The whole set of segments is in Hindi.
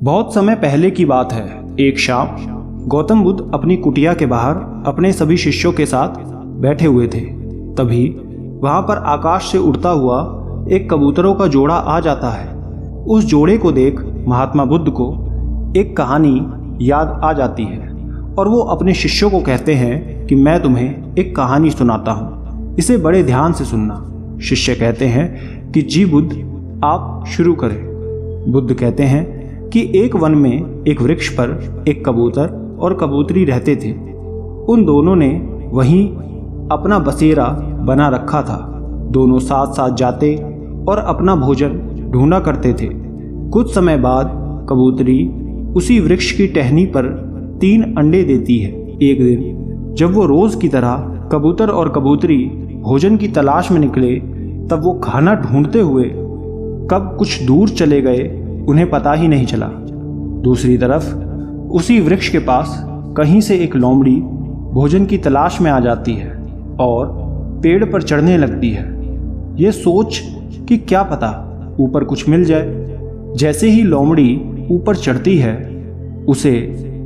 बहुत समय पहले की बात है। एक शाम गौतम बुद्ध अपनी कुटिया के बाहर अपने सभी शिष्यों के साथ बैठे हुए थे। तभी वहां पर आकाश से उड़ता हुआ एक कबूतरों का जोड़ा आ जाता है। उस जोड़े को देख महात्मा बुद्ध को एक कहानी याद आ जाती है और वो अपने शिष्यों को कहते हैं कि मैं तुम्हें एक कहानी सुनाता हूँ, इसे बड़े ध्यान से सुनना। शिष्य कहते हैं कि जी बुद्ध, आप शुरू करें। बुद्ध कहते हैं कि एक वन में एक वृक्ष पर एक कबूतर और कबूतरी रहते थे। उन दोनों ने वहीं अपना बसेरा बना रखा था। दोनों साथ साथ जाते और अपना भोजन ढूंढा करते थे। कुछ समय बाद कबूतरी उसी वृक्ष की टहनी पर 3 अंडे देती है। एक दिन जब वो रोज की तरह कबूतर और कबूतरी भोजन की तलाश में निकले, तब वो खाना ढूंढते हुए कब कुछ दूर चले गए उन्हें पता ही नहीं चला। दूसरी तरफ उसी वृक्ष के पास कहीं से एक लोमड़ी भोजन की तलाश में आ जाती है और पेड़ पर चढ़ने लगती है, ये सोच कि क्या पता ऊपर कुछ मिल जाए। जैसे ही लोमड़ी ऊपर चढ़ती है, उसे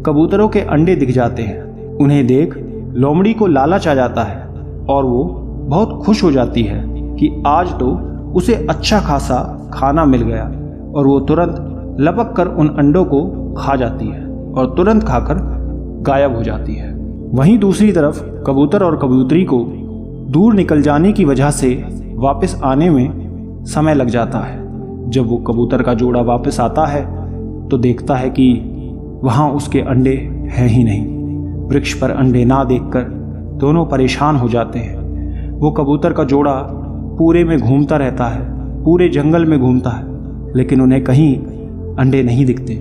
कबूतरों के अंडे दिख जाते हैं। उन्हें देख लोमड़ी को लालच आ जाता है और वो बहुत खुश हो जाती है कि आज तो उसे अच्छा खासा खाना मिल गया, और वो तुरंत लपक कर उन अंडों को खा जाती है और तुरंत खाकर गायब हो जाती है। वहीं दूसरी तरफ कबूतर और कबूतरी को दूर निकल जाने की वजह से वापस आने में समय लग जाता है। जब वो कबूतर का जोड़ा वापस आता है तो देखता है कि वहाँ उसके अंडे हैं ही नहीं। वृक्ष पर अंडे ना देखकर दोनों परेशान हो जाते हैं। वो कबूतर का जोड़ा पूरे में घूमता रहता है, पूरे जंगल में घूमता है, लेकिन उन्हें कहीं अंडे नहीं दिखते।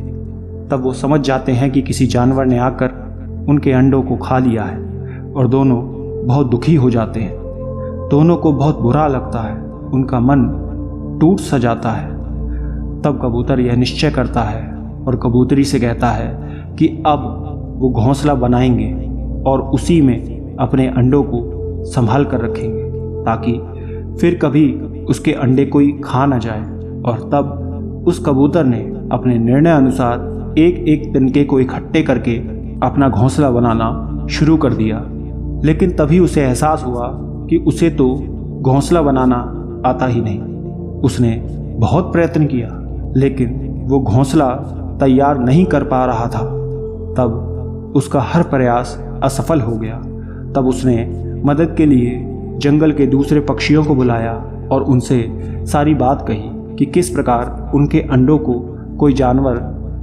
तब वो समझ जाते हैं कि किसी जानवर ने आकर उनके अंडों को खा लिया है और दोनों बहुत दुखी हो जाते हैं। दोनों को बहुत बुरा लगता है, उनका मन टूट सा जाता है। तब कबूतर यह निश्चय करता है और कबूतरी से कहता है कि अब वो घोंसला बनाएंगे और उसी में अपने अंडों को संभाल कर रखेंगे, ताकि फिर कभी उसके अंडे कोई खा ना जाए। और तब उस कबूतर ने अपने निर्णय अनुसार एक एक तिनके को इकट्ठे करके अपना घोंसला बनाना शुरू कर दिया। लेकिन तभी उसे एहसास हुआ कि उसे तो घोंसला बनाना आता ही नहीं। उसने बहुत प्रयत्न किया, लेकिन वो घोंसला तैयार नहीं कर पा रहा था। तब उसका हर प्रयास असफल हो गया। तब उसने मदद के लिए जंगल के दूसरे पक्षियों को बुलाया और उनसे सारी बात कही कि किस प्रकार उनके अंडों को कोई जानवर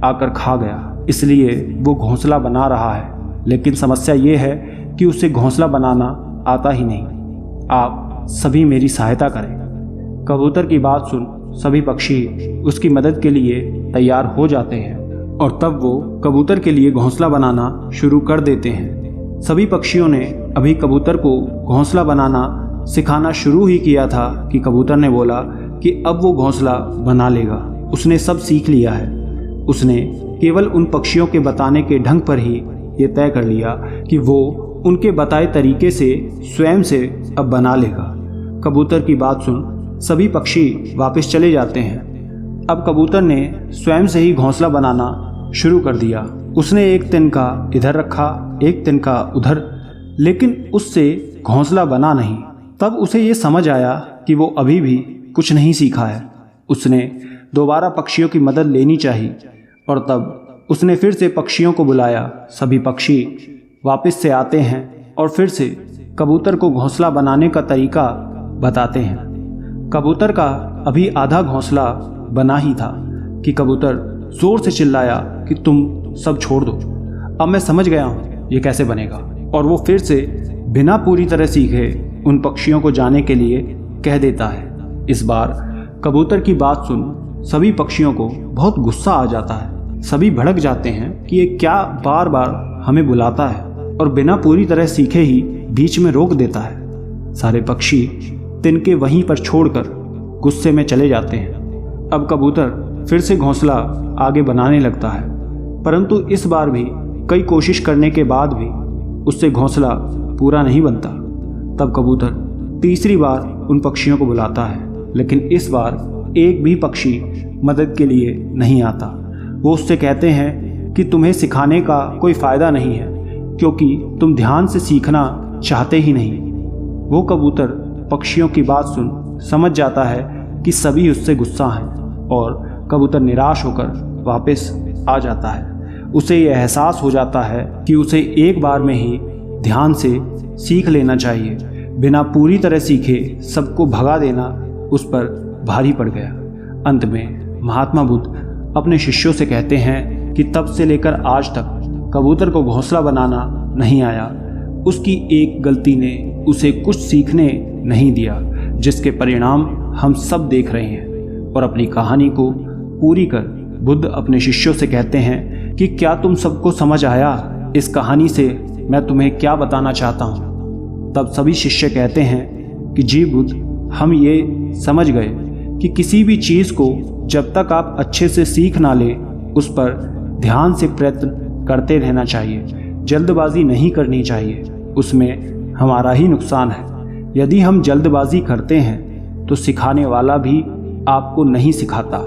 आकर खा गया, इसलिए वो घोंसला बना रहा है। लेकिन समस्या ये है कि उसे घोंसला बनाना आता ही नहीं। आप सभी मेरी सहायता करें। कबूतर की बात सुन सभी पक्षी उसकी मदद के लिए तैयार हो जाते हैं और तब वो कबूतर के लिए घोंसला बनाना शुरू कर देते हैं। सभी पक्षियों ने अभी कबूतर को घोंसला बनाना सिखाना शुरू ही किया था कि कबूतर ने बोला कि अब वो घोंसला बना लेगा। उसने सब सीख लिया है। उसने केवल उन पक्षियों के बताने के ढंग पर ही ये तय कर लिया कि वो उनके बताए तरीके से स्वयं से अब बना लेगा। कबूतर की बात सुन सभी पक्षी वापस चले जाते हैं। अब कबूतर ने स्वयं से ही घोंसला बनाना शुरू कर दिया। उसने एक तिनका इधर रखा, एक तिनका उधर, लेकिन उससे घोंसला बना नहीं। तब उसे ये समझ आया कि वो अभी भी कुछ नहीं सीखा है। उसने दोबारा पक्षियों की मदद लेनी चाहिए और तब उसने फिर से पक्षियों को बुलाया। सभी पक्षी वापस से आते हैं और फिर से कबूतर को घोंसला बनाने का तरीका बताते हैं। कबूतर का अभी आधा घोंसला बना ही था कि कबूतर जोर से चिल्लाया कि तुम सब छोड़ दो, अब मैं समझ गया हूँ ये कैसे बनेगा। और वो फिर से बिना पूरी तरह सीखे उन पक्षियों को जाने के लिए कह देता है। इस बार कबूतर की बात सुन सभी पक्षियों को बहुत गुस्सा आ जाता है। सभी भड़क जाते हैं कि ये क्या बार बार हमें बुलाता है और बिना पूरी तरह सीखे ही बीच में रोक देता है। सारे पक्षी तिनके वहीं पर छोड़कर गुस्से में चले जाते हैं। अब कबूतर फिर से घोंसला आगे बनाने लगता है, परंतु इस बार भी कई कोशिश करने के बाद भी उससे घोंसला पूरा नहीं बनता। तब कबूतर तीसरी बार उन पक्षियों को बुलाता है, लेकिन इस बार एक भी पक्षी मदद के लिए नहीं आता। वो उससे कहते हैं कि तुम्हें सिखाने का कोई फ़ायदा नहीं है, क्योंकि तुम ध्यान से सीखना चाहते ही नहीं। वो कबूतर पक्षियों की बात सुन समझ जाता है कि सभी उससे गुस्सा हैं, और कबूतर निराश होकर वापस आ जाता है। उसे यह एहसास हो जाता है कि उसे एक बार में ही ध्यान से सीख लेना चाहिए। बिना पूरी तरह सीखे सबको भगा देना उस पर भारी पड़ गया। अंत में महात्मा बुद्ध अपने शिष्यों से कहते हैं कि तब से लेकर आज तक कबूतर को घोंसला बनाना नहीं आया। उसकी एक गलती ने उसे कुछ सीखने नहीं दिया, जिसके परिणाम हम सब देख रहे हैं। और अपनी कहानी को पूरी कर बुद्ध अपने शिष्यों से कहते हैं कि क्या तुम सबको समझ आया इस कहानी से मैं तुम्हें क्या बताना चाहता हूँ। तब सभी शिष्य कहते हैं कि जी बुद्ध, हम ये समझ गए कि किसी भी चीज़ को जब तक आप अच्छे से सीख ना ले उस पर ध्यान से प्रयत्न करते रहना चाहिए। जल्दबाजी नहीं करनी चाहिए, उसमें हमारा ही नुकसान है। यदि हम जल्दबाजी करते हैं तो सिखाने वाला भी आपको नहीं सिखाता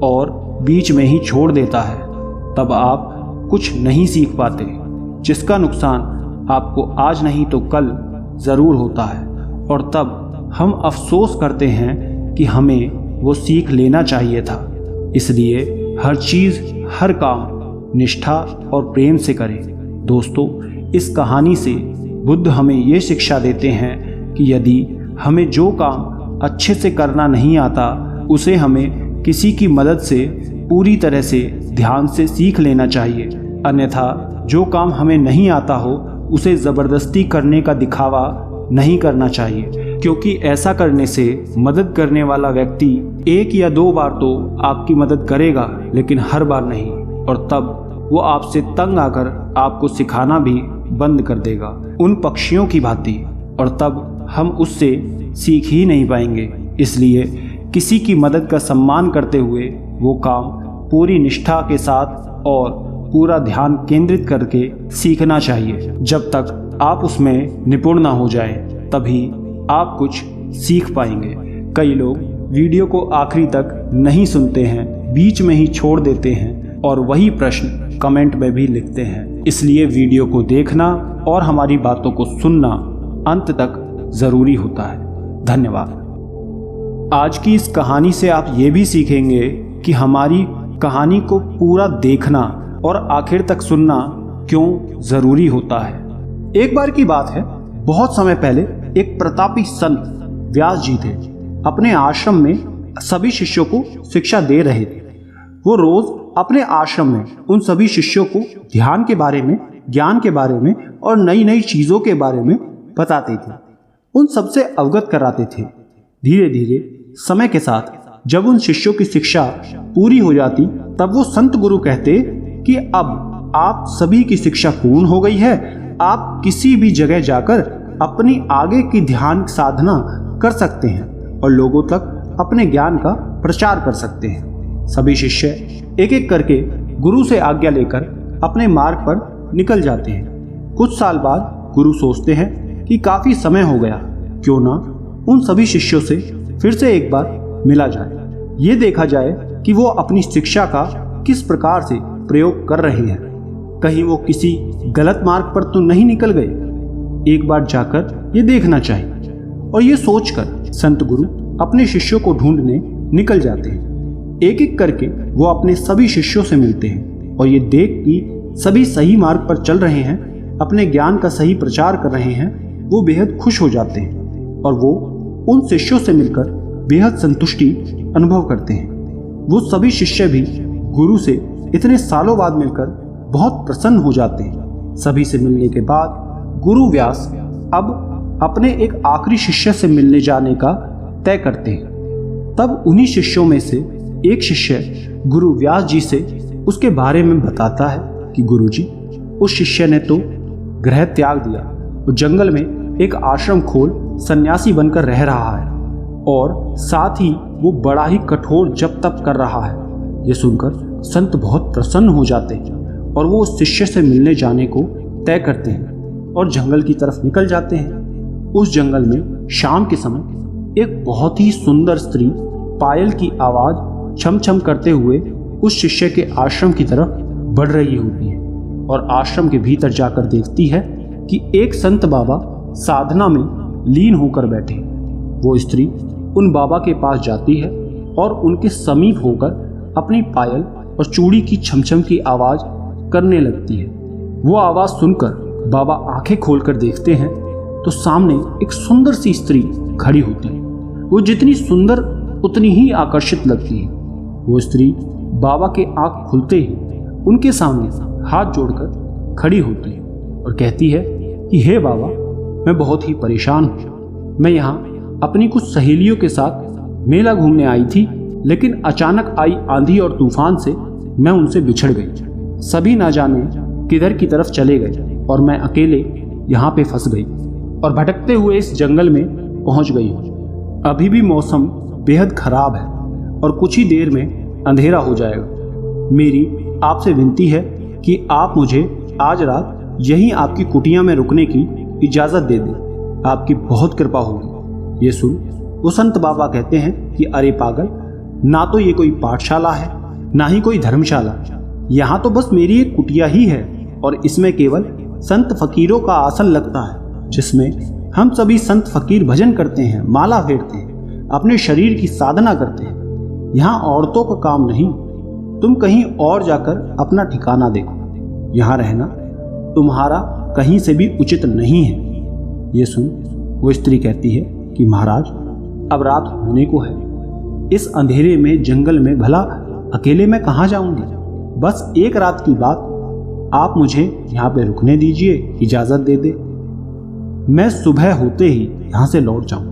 और बीच में ही छोड़ देता है, तब आप कुछ नहीं सीख पाते, जिसका नुकसान आपको आज नहीं तो कल ज़रूर होता है। और तब हम अफसोस करते हैं कि हमें वो सीख लेना चाहिए था। इसलिए हर चीज़, हर काम निष्ठा और प्रेम से करें। दोस्तों, इस कहानी से बुद्ध हमें ये शिक्षा देते हैं कि यदि हमें जो काम अच्छे से करना नहीं आता उसे हमें किसी की मदद से पूरी तरह से ध्यान से सीख लेना चाहिए। अन्यथा जो काम हमें नहीं आता हो उसे ज़बरदस्ती करने का दिखावा नहीं करना चाहिए, क्योंकि ऐसा करने से मदद करने वाला व्यक्ति एक या दो बार तो आपकी मदद करेगा, लेकिन हर बार नहीं, और तब वो आपसे तंग आकर आपको सिखाना भी बंद कर देगा उन पक्षियों की भांति, और तब हम उससे सीख ही नहीं पाएंगे। इसलिए किसी की मदद का सम्मान करते हुए वो काम पूरी निष्ठा के साथ और पूरा ध्यान केंद्रित करके सीखना चाहिए। जब तक आप उसमें निपुण ना हो जाएं, तभी आप कुछ सीख पाएंगे। कई लोग वीडियो को आखिरी तक नहीं सुनते हैं, बीच में ही छोड़ देते हैं और वही प्रश्न कमेंट में भी लिखते हैं। इसलिए वीडियो को देखना और हमारी बातों को सुनना अंत तक ज़रूरी होता है। धन्यवाद। आज की इस कहानी से आप ये भी सीखेंगे कि हमारी कहानी को पूरा देखना और आखिर तक सुनना क्यों ज़रूरी होता है। एक बार की बात है, बहुत समय पहले एक प्रतापी संत व्यास जी थे। अपने आश्रम में सभी शिष्यों को शिक्षा दे रहे थे। वो रोज अपने आश्रम में उन सभी शिष्यों को ध्यान के बारे में, ज्ञान के बारे में और नई नई चीज़ों के बारे में बताते थे, उन सबसे अवगत कराते थे। धीरे धीरे समय के साथ जब उन शिष्यों की शिक्षा पूरी हो जाती, तब वो संत गुरु कहते कि अब आप सभी की शिक्षा पूर्ण हो गई है, आप किसी भी जगह जाकर अपनी आगे की ध्यान साधना कर सकते हैं और लोगों तक अपने ज्ञान का प्रचार कर सकते हैं। सभी शिष्य एक एक करके गुरु से आज्ञा लेकर अपने मार्ग पर निकल जाते हैं। कुछ साल बाद गुरु सोचते हैं कि काफी समय हो गया, क्यों ना उन सभी शिष्यों से फिर से एक बार मिला जाए, ये देखा जाए कि वो अपनी शिक्षा का किस प्रकार से प्रयोग कर रहे हैं, कहीं वो किसी गलत मार्ग पर तो नहीं निकल गए। एक बार जाकर ये देखना चाहिए। और ये सोचकर संत गुरु अपने शिष्यों को ढूंढने निकल जाते हैं। एक एक करके वो अपने सभी शिष्यों से मिलते हैं और ये देख कि सभी सही मार्ग पर चल रहे हैं, अपने ज्ञान का सही प्रचार कर रहे हैं, वो बेहद खुश हो जाते हैं और वो उन शिष्यों से मिलकर बेहद संतुष्टि अनुभव करते हैं। वो सभी शिष्य भी गुरु से इतने सालों बाद मिलकर बहुत प्रसन्न हो जाते हैं। सभी से मिलने के बाद गुरु व्यास अब अपने एक आखिरी शिष्य से मिलने जाने का तय करते हैं। तब उन्हीं शिष्यों में से एक शिष्य गुरु व्यास जी से उसके बारे में बताता है कि गुरुजी, उस शिष्य ने तो गृह त्याग दिया, वो जंगल में एक आश्रम खोल सन्यासी बनकर रह रहा है और साथ ही वो बड़ा ही कठोर जप तप कर रहा है। ये सुनकर संत बहुत प्रसन्न हो जाते हैं और वो उस शिष्य से मिलने जाने को तय करते हैं और जंगल की तरफ निकल जाते हैं। उस जंगल में शाम के समय एक बहुत ही सुंदर स्त्री पायल की आवाज छम छम करते हुए उस शिष्य के आश्रम की तरफ बढ़ रही होती है और आश्रम के भीतर जाकर देखती है कि एक संत बाबा साधना में लीन होकर बैठे। वो स्त्री उन बाबा के पास जाती है और उनके समीप होकर अपनी पायल और चूड़ी की छमछम की आवाज करने लगती है। वो आवाज सुनकर बाबा आंखें खोलकर देखते हैं तो सामने एक सुंदर सी स्त्री खड़ी होती है। वो जितनी सुंदर उतनी ही आकर्षित लगती है। वो स्त्री बाबा के आंख खुलते ही उनके सामने हाथ जोड़कर खड़ी होती है और कहती है कि हे बाबा, मैं बहुत ही परेशान हूँ। मैं यहाँ अपनी कुछ सहेलियों के साथ मेला घूमने आई थी, लेकिन अचानक आई आंधी और तूफान से मैं उनसे बिछड़ गई। सभी ना जाने किधर की तरफ चले गए और मैं अकेले यहाँ पे फंस गई और भटकते हुए इस जंगल में पहुँच गई हूँ। अभी भी मौसम बेहद खराब है और कुछ ही देर में अंधेरा हो जाएगा। मेरी आपसे विनती है कि आप मुझे आज रात यहीं आपकी कुटिया में रुकने की इजाज़त दे दें। आपकी बहुत कृपा होगी। ये सुन वो संत बाबा कहते हैं कि अरे पागल, ना तो ये कोई पाठशाला है ना ही कोई धर्मशाला। यहाँ तो बस मेरी एक कुटिया ही है और इसमें केवल संत फकीरों का आसन लगता है, जिसमें हम सभी संत फकीर भजन करते हैं, माला फेरते हैं, अपने शरीर की साधना करते हैं। यहाँ औरतों का काम नहीं। तुम कहीं और जाकर अपना ठिकाना देखो। यहाँ रहना तुम्हारा कहीं से भी उचित नहीं है। ये सुन वो स्त्री कहती है कि महाराज, अब रात होने को है। इस अंधेरे में जंगल में भला अकेले मैं कहाँ जाऊंगी। बस एक रात की बात, आप मुझे यहाँ पे रुकने दीजिए, इजाज़त दे दे। मैं सुबह होते ही यहाँ से लौट जाऊँ।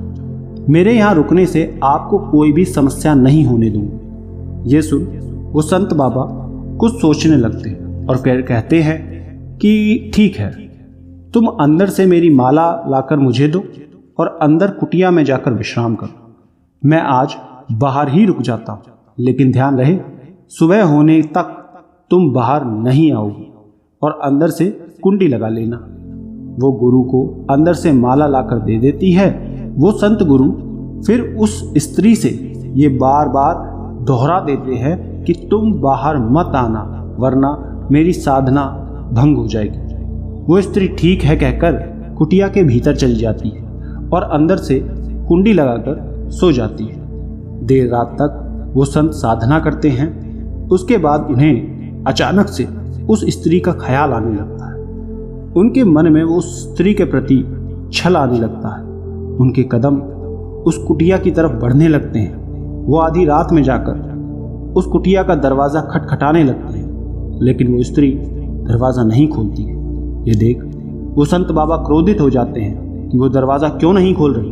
मेरे यहाँ रुकने से आपको कोई भी समस्या नहीं होने दूँगी। ये सुन वो संत बाबा कुछ सोचने लगते और फिर कहते हैं कि ठीक है, तुम अंदर से मेरी माला लाकर मुझे दो और अंदर कुटिया में जाकर विश्राम करो। मैं आज बाहर ही रुक जाता हूँ, लेकिन ध्यान रहे सुबह होने तक तुम बाहर नहीं आओगे और अंदर से कुंडी लगा लेना। वो गुरु को अंदर से माला लाकर दे देती है। वो संत गुरु फिर उस स्त्री से ये बार बार दोहरा देते हैं कि तुम बाहर मत आना, वरना मेरी साधना भंग हो जाएगी। वो स्त्री ठीक है कहकर कुटिया के भीतर चली जाती है और अंदर से कुंडी लगाकर सो जाती है। देर रात तक वो संत साधना करते हैं। उसके बाद उन्हें अचानक से उस स्त्री का ख्याल आने लगता है। उनके मन में वो स्त्री के प्रति छल आने लगता है। उनके कदम उस कुटिया की तरफ बढ़ने लगते हैं। वो आधी रात में जाकर उस कुटिया का दरवाज़ा खटखटाने लगते हैं, लेकिन वो स्त्री दरवाज़ा नहीं खोलती है। ये देख वो संत बाबा क्रोधित हो जाते हैं कि वो दरवाज़ा क्यों नहीं खोल रही,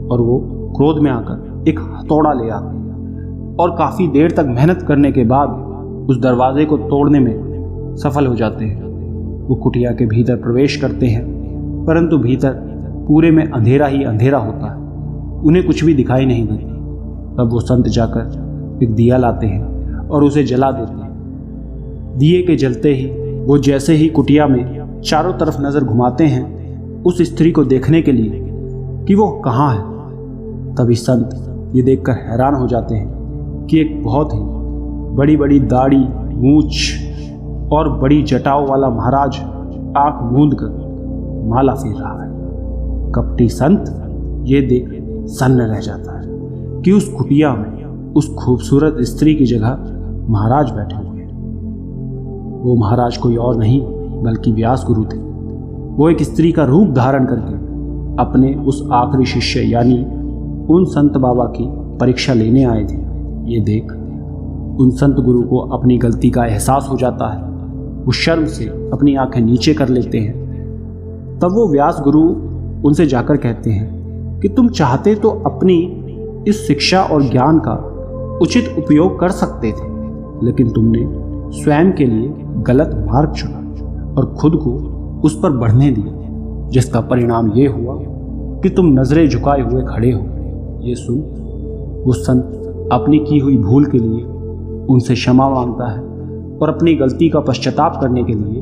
और वो क्रोध में आकर एक हथौड़ा ले आते हैं और काफ़ी देर तक मेहनत करने के बाद उस दरवाजे को तोड़ने में सफल हो जाते हैं। वो कुटिया के भीतर प्रवेश करते हैं, परंतु भीतर पूरे में अंधेरा ही अंधेरा होता है। उन्हें कुछ भी दिखाई नहीं देता। तब वो संत जाकर एक दिया लाते हैं और उसे जला देते हैं। दिए के जलते ही वो जैसे ही कुटिया में चारों तरफ नज़र घुमाते हैं उस स्त्री को देखने के लिए कि वो कहाँ है, तभी संत ये देखकर हैरान हो जाते हैं कि एक बहुत ही बड़ी बड़ी दाढ़ी, मूछ और बड़ी जटाओं वाला महाराज आंख मूंद कर माला फेर रहा है। कपटी संत ये देख सन्न रह जाता है कि उस कुटिया में उस खूबसूरत स्त्री की जगह महाराज बैठे हुए हैं। वो महाराज कोई और नहीं बल्कि व्यास गुरु थे। वो एक स्त्री का रूप धारण करके अपने उस आखिरी शिष्य यानी उन संत बाबा की परीक्षा लेने आए थे। ये देख उन संत गुरु को अपनी गलती का एहसास हो जाता है। वो शर्म से अपनी आंखें नीचे कर लेते हैं। तब वो व्यास गुरु उनसे जाकर कहते हैं कि तुम चाहते तो अपनी इस शिक्षा और ज्ञान का उचित उपयोग कर सकते थे, लेकिन तुमने स्वयं के लिए गलत मार्ग चुना और खुद को उस पर बढ़ने दिया, जिसका परिणाम ये हुआ कि तुम नजरें झुकाए हुए खड़े हो। ये सुन वो संत अपनी की हुई भूल के लिए उनसे क्षमा मांगता है और अपनी गलती का पश्चाताप करने के लिए